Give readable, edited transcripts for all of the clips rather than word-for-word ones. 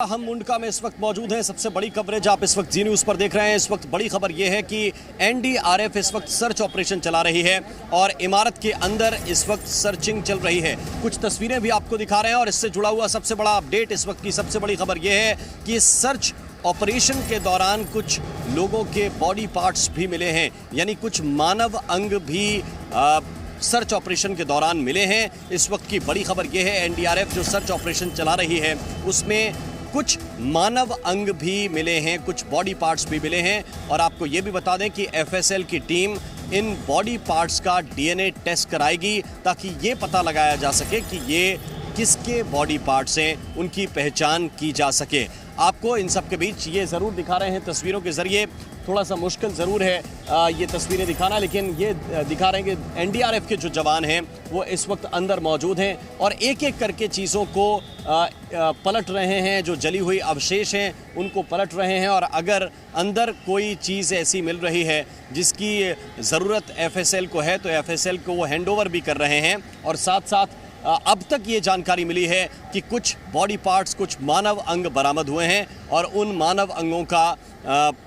हम मुंडका में इस वक्त मौजूद हैं। सबसे बड़ी कवरेज आप इस वक्त जी न्यूज़ पर देख रहे हैं। इस वक्त बड़ी खबर यह है कि एनडीआरएफ इस वक्त सर्च ऑपरेशन चला रही है और इमारत के अंदर इस वक्त सर्चिंग चल रही है। कुछ तस्वीरें भी आपको दिखा रहे हैं और इससे जुड़ा हुआ सबसे बड़ा अपडेट, इस वक्त की सबसे बड़ी खबर यह है कि इस सर्च ऑपरेशन के दौरान कुछ लोगों के बॉडी पार्ट्स भी मिले हैं, यानी कुछ मानव अंग भी सर्च ऑपरेशन के दौरान मिले हैं। इस वक्त की बड़ी खबर यह है, एनडीआरएफ जो सर्च ऑपरेशन चला रही है उसमें कुछ मानव अंग भी मिले हैं, कुछ बॉडी पार्ट्स भी मिले हैं। और आपको ये भी बता दें कि एफएसएल की टीम इन बॉडी पार्ट्स का डीएनए टेस्ट कराएगी ताकि ये पता लगाया जा सके कि ये किसके बॉडी पार्ट्स हैं, उनकी पहचान की जा सके। आपको इन सब के बीच ये ज़रूर दिखा रहे हैं तस्वीरों के ज़रिए। थोड़ा सा मुश्किल ज़रूर है ये तस्वीरें दिखाना, लेकिन ये दिखा रहे हैं कि एनडीआरएफ के जो जवान हैं वो इस वक्त अंदर मौजूद हैं और एक एक करके चीज़ों को पलट रहे हैं। जो जली हुई अवशेष हैं उनको पलट रहे हैं और अगर अंदर कोई चीज़ ऐसी मिल रही है जिसकी ज़रूरत एफएसएल को है तो एफएसएल को वो हैंडओवर भी कर रहे हैं। और साथ साथ अब तक ये जानकारी मिली है कि कुछ बॉडी पार्ट्स, कुछ मानव अंग बरामद हुए हैं और उन मानव अंगों का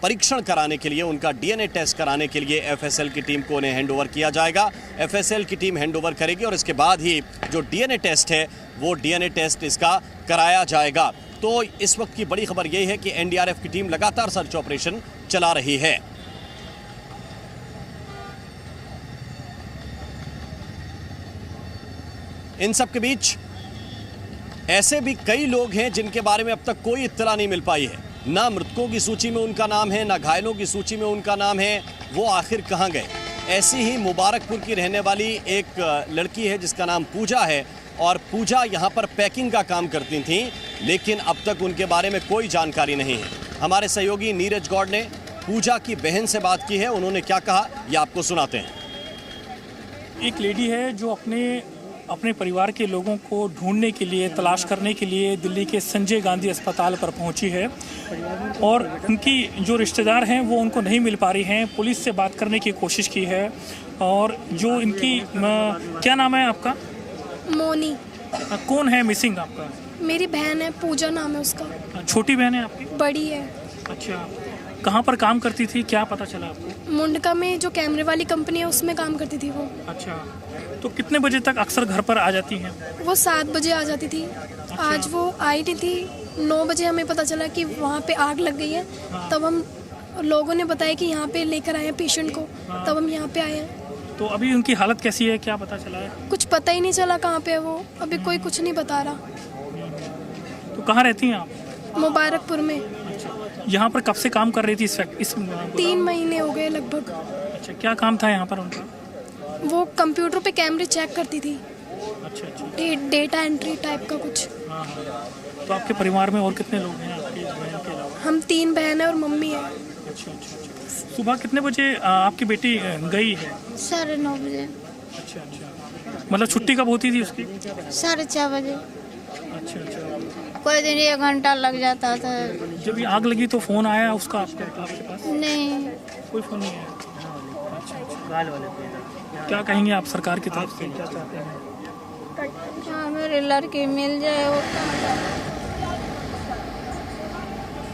परीक्षण कराने के लिए, उनका डीएनए टेस्ट कराने के लिए एफएसएल की टीम को उन्हें हैंडओवर किया जाएगा। एफएसएल की टीम हैंडओवर करेगी और इसके बाद ही जो डीएनए टेस्ट है वो डीएनए टेस्ट इसका कराया जाएगा। तो इस वक्त की बड़ी खबर यही है कि एनडीआरएफ की टीम लगातार सर्च ऑपरेशन चला रही है। इन सब के बीच ऐसे भी कई लोग हैं जिनके बारे में अब तक कोई इत्तला नहीं मिल पाई है। ना मृतकों की सूची में उनका नाम है, ना घायलों की सूची में उनका नाम है। वो आखिर कहां गए? ऐसी ही मुबारकपुर की रहने वाली एक लड़की है जिसका नाम पूजा है और पूजा यहां पर पैकिंग का काम करती थी, लेकिन अब तक उनके बारे में कोई जानकारी नहीं है। हमारे सहयोगी नीरज गौड़ ने पूजा की बहन से बात की है। उन्होंने क्या कहा ये आपको सुनाते हैं। एक लेडी है जो अपने परिवार के लोगों को ढूंढने के लिए, तलाश करने के लिए दिल्ली के संजय गांधी अस्पताल पर पहुंची है और उनकी जो रिश्तेदार हैं वो उनको नहीं मिल पा रही हैं। पुलिस से बात करने की कोशिश की है और जो इनकी क्या नाम है आपका? मोनी। कौन है मिसिंग आपका? मेरी बहन है, पूजा नाम है उसका। छोटी बहन है आपकी? बड़ी है। अच्छा, कहाँ पर काम करती थी, क्या पता चला आपको? मुंडका में जो कैमरे वाली कंपनी है उसमें काम करती थी वो। अच्छा, तो कितने बजे तक अक्सर घर पर आ जाती हैं? वो 7 बजे आ जाती थी। अच्छा। आज वो आई नहीं थी। 9 बजे हमें पता चला कि वहाँ पे आग लग गई है। हाँ। तब हम लोगों ने बताया कि यहाँ पे लेकर आए हैं पेशेंट को। हाँ। तब हम यहाँ पे आए हैं। तो अभी उनकी हालत कैसी है, क्या पता चला है? कुछ पता ही नहीं चला कहाँ पे है वो, अभी कोई कुछ नहीं बता रहा। तो कहाँ रहती हैं आप? मुबारकपुर में। यहाँ पर कब से काम कर रही थी इस 3 महीने हो गए लगभग। अच्छा, क्या काम था यहाँ पर उनका? वो कंप्यूटर पे कैमरे चेक करती थी। अच्छा अच्छा। डेटा एंट्री टाइप का कुछ। हाँ हाँ। तो आपके परिवार में और कितने लोग हैं आपके बहन के अलावा? हम 3 बहन है और मम्मी है। अच्छा अच्छा अच्छा। सुबह कितने बजे आपकी बेटी गई है? 9:30 बजे। अच्छा अच्छा, मतलब छुट्टी कब होती थी उसकी? 4:30 बजे। अच्छा अच्छा। कोई दिन 1 घंटा लग जाता था। जब ये आग लगी तो फोन आया उसका आपके पास? नहीं, कोई फोन नहीं आया। अच्छा अच्छा। क्या कहेंगे आप सरकार की तरफ से, क्या चाहते हैं? हाँ, मेरी लड़की मिल जाए वो।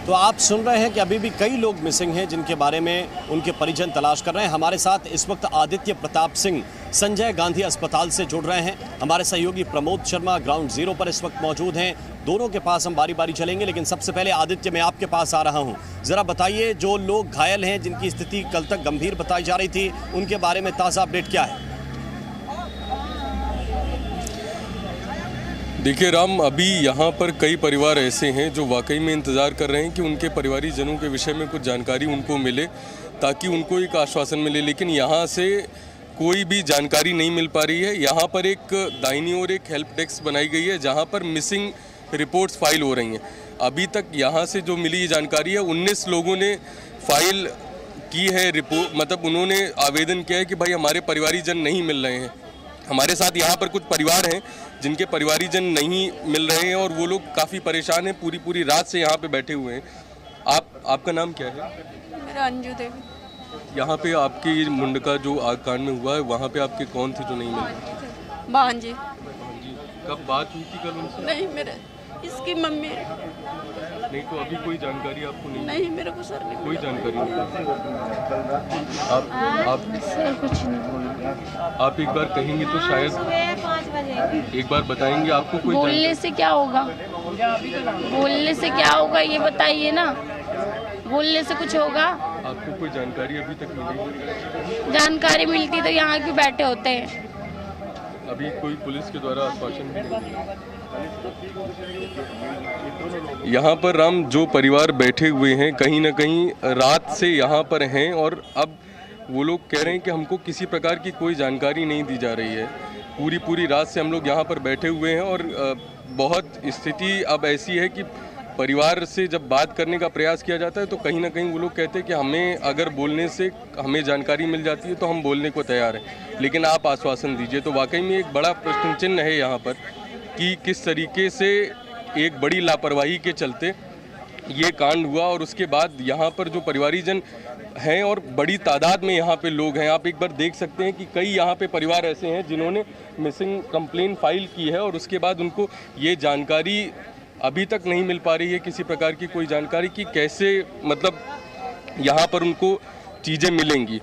तो आप सुन रहे हैं कि अभी भी कई लोग मिसिंग हैं जिनके बारे में उनके परिजन तलाश कर रहे हैं। हमारे साथ इस वक्त आदित्य प्रताप सिंह संजय गांधी अस्पताल से जुड़ रहे हैं। हमारे सहयोगी प्रमोद शर्मा ग्राउंड जीरो पर इस वक्त मौजूद हैं। दोनों के पास हम बारी बारी चलेंगे, लेकिन सबसे पहले आदित्य मैं आपके पास आ रहा हूं। जरा बताइए, जो लोग घायल हैं, जिनकी स्थिति कल तक गंभीर बताई जा रही थी, उनके बारे में ताज़ा अपडेट क्या है? देखिए राम, अभी यहाँ पर कई परिवार ऐसे हैं जो वाकई में इंतज़ार कर रहे हैं कि उनके परिवारीजनों के विषय में कुछ जानकारी उनको मिले ताकि उनको एक आश्वासन मिले, लेकिन यहाँ से कोई भी जानकारी नहीं मिल पा रही है। यहाँ पर एक दाहिनी ओर एक हेल्प डेस्क बनाई गई है जहाँ पर मिसिंग रिपोर्ट्स फाइल हो रही हैं। अभी तक यहाँ से जो मिली ये जानकारी है, 19 लोगों ने फाइल की है रिपोर्ट, मतलब उन्होंने आवेदन किया है कि भाई हमारे परिवारीजन नहीं मिल रहे हैं। हमारे साथ यहाँ पर कुछ परिवार हैं जिनके परिवारीजन नहीं मिल रहे हैं और वो लोग काफ़ी परेशान हैं, पूरी रात से यहाँ पे बैठे हुए हैं। आपका नाम क्या है? मेरा अंजू देवी। यहाँ पे आपके मुंडका जो आग कांड में हुआ है वहाँ पे आपके कौन थे जो नहीं मिल रहे? भांजी। कब बात हुई थी कल उनसे? नहीं, मेरे इसकी मम्मी नहीं तो अभी कोई जानकारी आपको नहीं मेरे को सर नहीं कोई जानकारी नहीं। आप सर कुछ नहीं। आप एक बार कहेंगे तो शायद 5 बजे एक बार बताएंगे आपको कोई बोलने से क्या होगा? बोलने से क्या होगा ये बताइए ना। बोलने से कुछ होगा? आपको कोई जानकारी अभी तक मिली? जानकारी मिलती तो यहाँ क्यों बैठे होते हैं? अभी कोई पुलिस के द्वारा आश्वासन यहाँ पर राम जो परिवार बैठे हुए हैं कहीं ना कहीं रात से यहाँ पर हैं और अब वो लोग कह रहे हैं कि हमको किसी प्रकार की कोई जानकारी नहीं दी जा रही है। पूरी रात से हम लोग यहाँ पर बैठे हुए हैं और बहुत स्थिति अब ऐसी है कि परिवार से जब बात करने का प्रयास किया जाता है तो कहीं ना कहीं वो लोग कहते हैं कि हमें अगर बोलने से हमें जानकारी मिल जाती है तो हम बोलने को तैयार हैं, लेकिन आप आश्वासन दीजिए। तो वाकई में एक बड़ा प्रश्न चिन्ह है यहाँ पर कि किस तरीके से एक बड़ी लापरवाही के चलते ये कांड हुआ और उसके बाद यहाँ पर जो परिवारीजन हैं और बड़ी तादाद में यहाँ पे लोग हैं। आप एक बार देख सकते हैं कि कई यहाँ पे परिवार ऐसे हैं जिन्होंने मिसिंग कंप्लेन फाइल की है और उसके बाद उनको ये जानकारी अभी तक नहीं मिल पा रही है, किसी प्रकार की कोई जानकारी कि कैसे मतलब यहाँ पर उनको चीज़ें मिलेंगी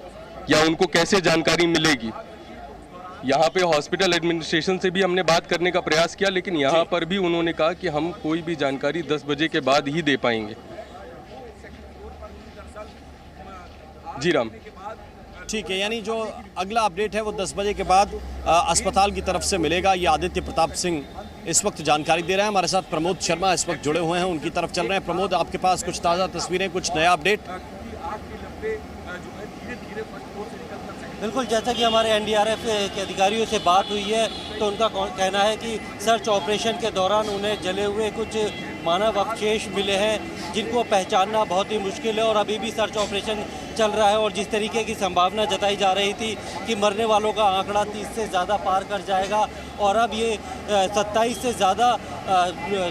या उनको कैसे जानकारी मिलेगी। यहाँ पे हॉस्पिटल एडमिनिस्ट्रेशन से भी हमने बात करने का प्रयास किया, लेकिन यहाँ पर भी उन्होंने कहा कि हम कोई भी जानकारी 10 बजे के बाद ही दे पाएंगे। जी राम, ठीक है, यानी जो अगला अपडेट है वो 10 बजे के बाद अस्पताल की तरफ से मिलेगा। ये आदित्य प्रताप सिंह इस वक्त जानकारी दे रहे हैं। हमारे साथ प्रमोद शर्मा इस वक्त जुड़े हुए हैं, उनकी तरफ चल रहे हैं। प्रमोद, आपके पास कुछ ताज़ा तस्वीरें, कुछ नया अपडेट? बिल्कुल, जैसा कि हमारे एनडीआरएफ के अधिकारियों से बात हुई है तो उनका कहना है कि सर्च ऑपरेशन के दौरान उन्हें जले हुए कुछ मानव अवशेष मिले हैं जिनको पहचानना बहुत ही मुश्किल है और अभी भी सर्च ऑपरेशन चल रहा है। और जिस तरीके की संभावना जताई जा रही थी कि मरने वालों का आंकड़ा 30 से ज़्यादा पार कर जाएगा और अब ये 27 से ज़्यादा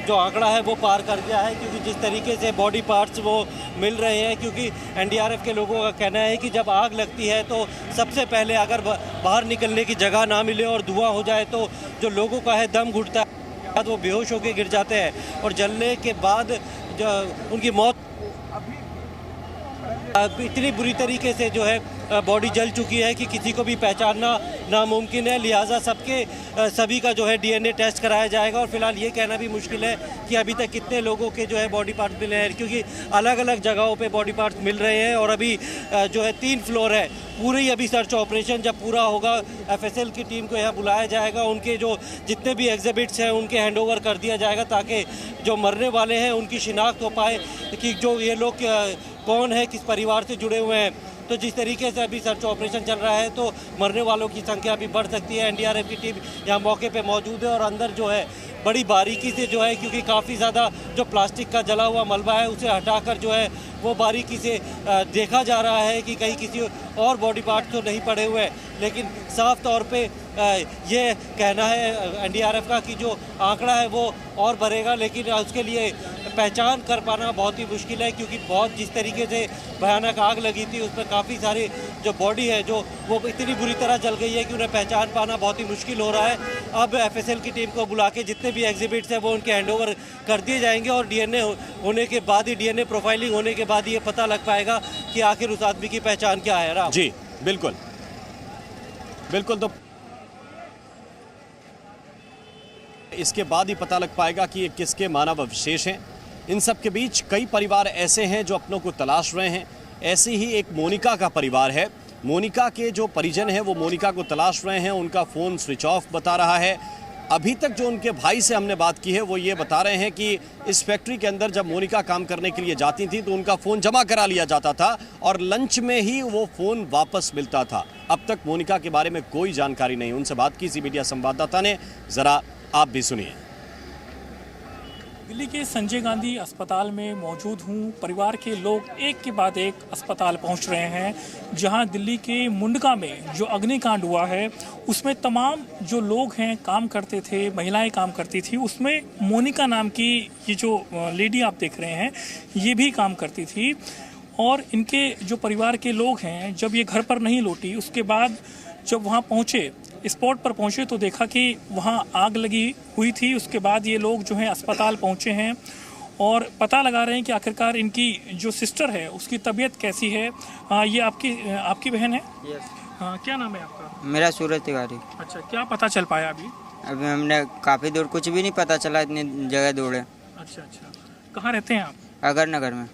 जो आंकड़ा है वो पार कर गया है, क्योंकि जिस तरीके से बॉडी पार्ट्स वो मिल रहे हैं। क्योंकि एनडीआरएफ के लोगों का कहना है कि जब आग लगती है तो सबसे पहले अगर बाहर निकलने की जगह ना मिले और धुआं हो जाए तो जो लोगों का है दम घुटता है, वो बेहोश होकर गिर जाते हैं और जलने के बाद जो उनकी मौत इतनी बुरी तरीके से जो है बॉडी जल चुकी है कि किसी को भी पहचानना नामुमकिन है। लिहाजा सभी का जो है डीएनए टेस्ट कराया जाएगा और फिलहाल ये कहना भी मुश्किल है कि अभी तक कितने लोगों के जो है बॉडी पार्ट्स मिले हैं, क्योंकि अलग अलग जगहों पे बॉडी पार्ट्स मिल रहे हैं और अभी जो है 3 फ्लोर है। पूरी अभी सर्च ऑपरेशन जब पूरा होगा एफएसएल की टीम को यहाँ बुलाया जाएगा, उनके जो जितने भी एग्जिबिट्स हैं उनके हैंडओवर कर दिया जाएगा ताकि जो मरने वाले हैं उनकी शिनाख्त हो पाए कि जो ये लोग कौन है, किस परिवार से जुड़े हुए हैं। तो जिस तरीके से अभी सर्च ऑपरेशन चल रहा है तो मरने वालों की संख्या भी बढ़ सकती है। एनडीआरएफ की टीम यहाँ मौके पे मौजूद है और अंदर जो है बड़ी बारीकी से जो है, क्योंकि काफ़ी ज़्यादा जो प्लास्टिक का जला हुआ मलबा है उसे हटाकर जो है वो बारीकी से देखा जा रहा है कि कहीं किसी और बॉडी पार्ट तो नहीं पड़े हुए, लेकिन साफ तौर पे ये कहना है एनडीआरएफ का कि जो आंकड़ा है वो और बढ़ेगा, लेकिन उसके लिए पहचान कर पाना बहुत ही मुश्किल है, क्योंकि बहुत जिस तरीके से भयानक आग लगी थी उसमें काफ़ी सारी जो बॉडी है जो वो इतनी बुरी तरह जल गई है कि उन्हें पहचान पाना बहुत ही मुश्किल हो रहा है। अब एफएसएल की टीम को बुला के जितने भी एग्जिबिट्स हैं वो उनके हैंडओवर कर दिए जाएंगे और डीएनए होने के बाद ही, डीएनए प्रोफाइलिंग होने के बाद ये पता लग पाएगा कि आखिर उस आदमी की पहचान क्या है। राम जी बिल्कुल बिल्कुल, तो इसके बाद ही पता लग पाएगा कि ये किसके मानव अवशेष हैं। इन सब के बीच कई परिवार ऐसे हैं जो अपनों को तलाश रहे हैं। ऐसी ही एक मोनिका का परिवार है। मोनिका के जो परिजन हैं वो मोनिका को तलाश रहे हैं। उनका फ़ोन स्विच ऑफ बता रहा है। अभी तक जो उनके भाई से हमने बात की है वो ये बता रहे हैं कि इस फैक्ट्री के अंदर जब मोनिका काम करने के लिए जाती थी तो उनका फ़ोन जमा करा लिया जाता था और लंच में ही वो फ़ोन वापस मिलता था। अब तक मोनिका के बारे में कोई जानकारी नहीं। उनसे बात की ज़ी मीडिया संवाददाता ने, ज़रा आप भी सुनिए। दिल्ली के संजय गांधी अस्पताल में मौजूद हूँ। परिवार के लोग एक के बाद एक अस्पताल पहुँच रहे हैं, जहाँ दिल्ली के मुंडका में जो अग्निकांड हुआ है उसमें तमाम जो लोग हैं काम करते थे, महिलाएं काम करती थी, उसमें मोनिका नाम की ये जो लेडी आप देख रहे हैं ये भी काम करती थी। और इनके जो परिवार के लोग हैं जब ये घर पर नहीं लौटी उसके बाद जब वहाँ पहुँचे, स्पॉट पर पहुंचे तो देखा कि वहां आग लगी हुई थी। उसके बाद ये लोग जो हैं अस्पताल पहुंचे हैं और पता लगा रहे हैं कि आखिरकार इनकी जो सिस्टर है उसकी तबीयत कैसी है। ये आपकी बहन है? क्या नाम है आपका? मेरा सूरज तिवारी। अच्छा, क्या पता चल पाया अभी? अभी हमने काफ़ी दूर, कुछ भी नहीं पता चला, इतनी जगह दौड़े। अच्छा, कहाँ रहते हैं आप? अगर नगर में।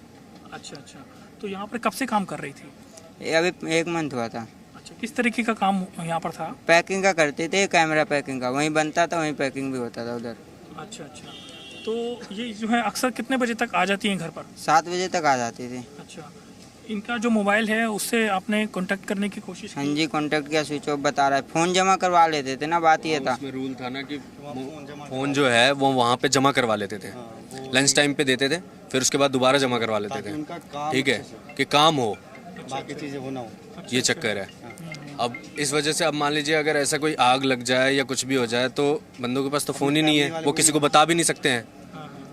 अच्छा, तो यहाँ पर कब से काम कर रही थी? ये अभी 1 मंथ हुआ था। अच्छा, किस तरीके का काम यहाँ पर था? पैकिंग का करते थे, कैमरा पैकिंग का, वहीं बनता था, वहीं पैकिंग भी होता था उधर। अच्छा, तो ये जो है अक्सर कितने बजे तक आ जाती हैं घर पर? 7 बजे तक आ जाती थी। अच्छा, इनका जो मोबाइल है उससे आपने कांटेक्ट करने की कोशिश की? हाँ जी, कांटेक्ट किया, स्विच ऑफ बता रहा है। फ़ोन जमा करवा लेते थे ना, बात ये था। उसमें रूल था ना कि फ़ोन जो है वो वहाँ पे जमा करवा लेते थे, लंच टाइम पे देते थे, फिर उसके बाद दोबारा जमा करवा लेते थे। ठीक है, कि काम हो, बाकी चीज़ें वो ना हो, ये चक्कर है। अब इस वजह से अब मान लीजिए अगर ऐसा कोई आग लग जाए या कुछ भी हो जाए तो बंदों के पास तो फ़ोन ही नहीं है, वो किसी को बता भी नहीं सकते हैं।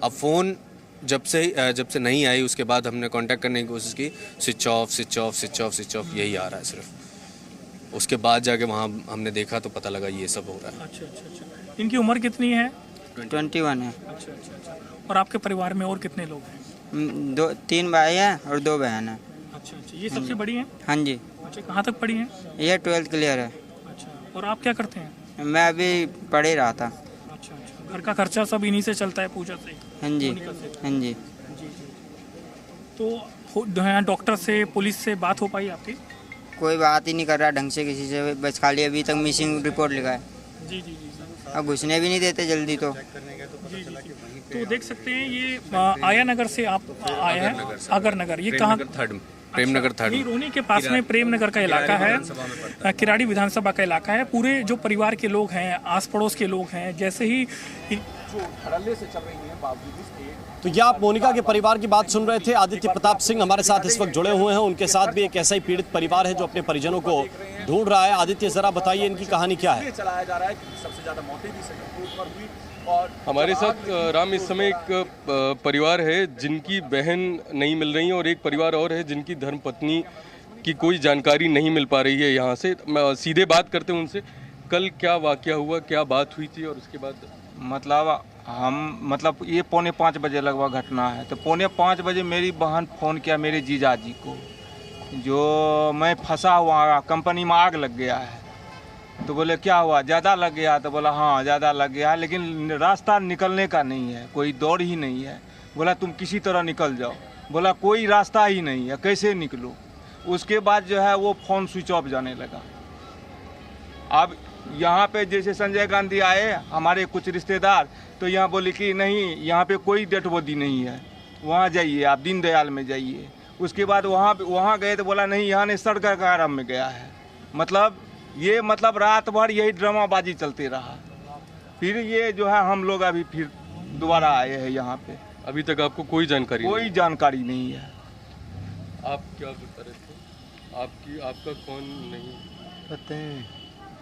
अब फ़ोन जब से नहीं आई उसके बाद हमने कांटेक्ट करने की कोशिश की, स्विच ऑफ यही आ रहा है सिर्फ। उसके बाद जाके वहाँ हमने देखा तो पता लगा ये सब हो रहा है। अच्छा। इनकी उम्र कितनी है? 21 है। अच्छा। और आपके परिवार में और कितने लोग हैं? 3 भाई हैं और 2 बहन हैं। अच्छा, ये सबसे बड़ी हैं? हाँ जी। अच्छा, कहाँ तक पढ़ी हैं? ये 12th क्लियर है। अच्छा, और आप क्या करते हैं? मैं अभी पढ़ ही रहा था। अच्छा, घर का खर्चा सब इन्हीं से चलता है, पूजा से? हाँ जी। तो डॉक्टर से, पुलिस से बात हो पाई आपकी? कोई बात ही नहीं कर रहा ढंग से किसी से, बस खाली अभी तक मिसिंग रिपोर्ट लिखा है। जी। अब घुसने भी नहीं देते जल्दी तो। तो देख सकते हैं ये आया नगर से आप आए हैं, अगर नगर, ये कहाँ? प्रेमनगर थर्ड, रोनी के पास में प्रेमनगर का इलाका है, किराड़ी विधानसभा का इलाका है। पूरे जो परिवार के लोग हैं, आस पड़ोस के लोग हैं, जैसे ही जो धड़ल्ले से चल रही है बावजूद तो ये आप मोनिका के परिवार की बात सुन रहे थे। आदित्य प्रताप सिंह हमारे साथ इस वक्त जुड़े हुए हैं, उनके साथ भी एक ऐसा ही पीड़ित परिवार है जो अपने परिजनों को ढूंढ रहा है। आदित्य, जरा बताइए इनकी कहानी क्या है? चलाया जा रहा है कि सबसे ज्यादा मौतें भी सही पर हुई। और हमारे साथ राम इस समय एक परिवार है जिनकी बहन नहीं मिल रही है और एक परिवार और है जिनकी धर्मपत्नी की कोई जानकारी नहीं मिल पा रही है। यहाँ से सीधे बात करते हैं उनसे, कल क्या वाकया हुआ, क्या बात हुई थी और उसके बाद? मतलब ये 4:45 बजे लगभग घटना है। तो 4:45 बजे मेरी बहन फ़ोन किया मेरे जीजाजी को, जो मैं फंसा हुआ, कंपनी में आग लग गया है। तो बोले क्या हुआ, ज़्यादा लग गया? तो बोला हाँ ज़्यादा लग गया है, लेकिन रास्ता निकलने का नहीं है, कोई दौड़ ही नहीं है। बोला तुम किसी तरह निकल जाओ। बोला कोई रास्ता ही नहीं है, कैसे निकलो? उसके बाद जो है वो फ़ोन स्विच ऑफ जाने लगा। अब यहाँ पे जैसे संजय गांधी आए हमारे कुछ रिश्तेदार, तो यहाँ बोले कि नहीं यहाँ पे कोई डेड बॉडी नहीं है, वहाँ जाइए आप, दीनदयाल में जाइए। उसके बाद वहाँ गए तो बोला नहीं यहाँ ने सड़क का आराम में गया है। मतलब रात भर यही ड्रामाबाजी चलते रहा। फिर ये जो है हम लोग अभी फिर दोबारा आए हैं यहाँ पे। अभी तक आपको कोई जानकारी नहीं है। आप क्या बता रहे थे? आपका कौन नहीं पता है?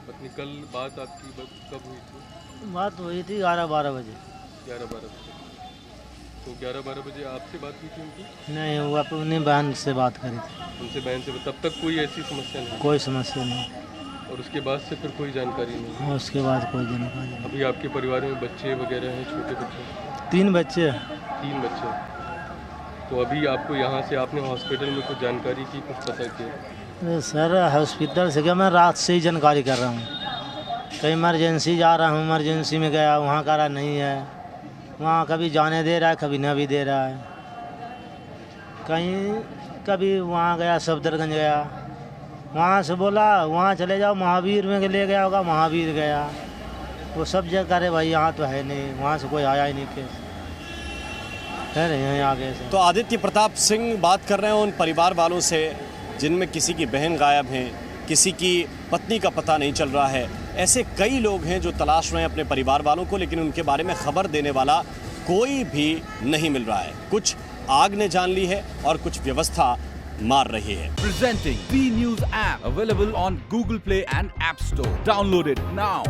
पत्नी, कल बात आपकी कब हुई थी? बात हुई थी 11-12 बजे। 11-12 बजे। तो 11-12 बजे आपसे बात हुई थी उनकी? नहीं, वो अपनी बहन से बात करी थी। उनसे बहन से? तब तक कोई ऐसी समस्या नहीं? कोई समस्या नहीं। और उसके बाद से फिर कोई जानकारी नहीं? हाँ, उसके बाद कोई जानकारी नहीं। अभी आपके परिवार में बच्चे वगैरह हैं, छोटे बच्चे? 3 बच्चे। 3 बच्चे। तो अभी आपको यहाँ से आपने हॉस्पिटल में कुछ जानकारी की, कुछ पता किया? सर हॉस्पिटल से क्या, मैं रात से ही जानकारी कर रहा हूँ। कहीं इमरजेंसी जा रहा हूँ, इमरजेंसी में गया, वहाँ कह रहा नहीं है, वहाँ कभी जाने दे रहा है, कभी न भी दे रहा है। कभी वहाँ गया, सफदरगंज गया, वहाँ से बोला वहाँ चले जाओ, महावीर में ले गया होगा, महावीर गया, वो सब जगह करे भाई यहाँ तो है नहीं, वहाँ से कोई आया ही नहीं केस है नहीं यहीं आगे से। तो आदित्य प्रताप सिंह बात कर रहे हैं उन परिवार वालों से जिनमें किसी की बहन गायब है, किसी की पत्नी का पता नहीं चल रहा है। ऐसे कई लोग हैं जो तलाश रहे हैं अपने परिवार वालों को, लेकिन उनके बारे में खबर देने वाला कोई भी नहीं मिल रहा है। कुछ आग ने जान ली है और कुछ व्यवस्था मार रही है। Presenting B News app available on Google Play and App Store. Download it now.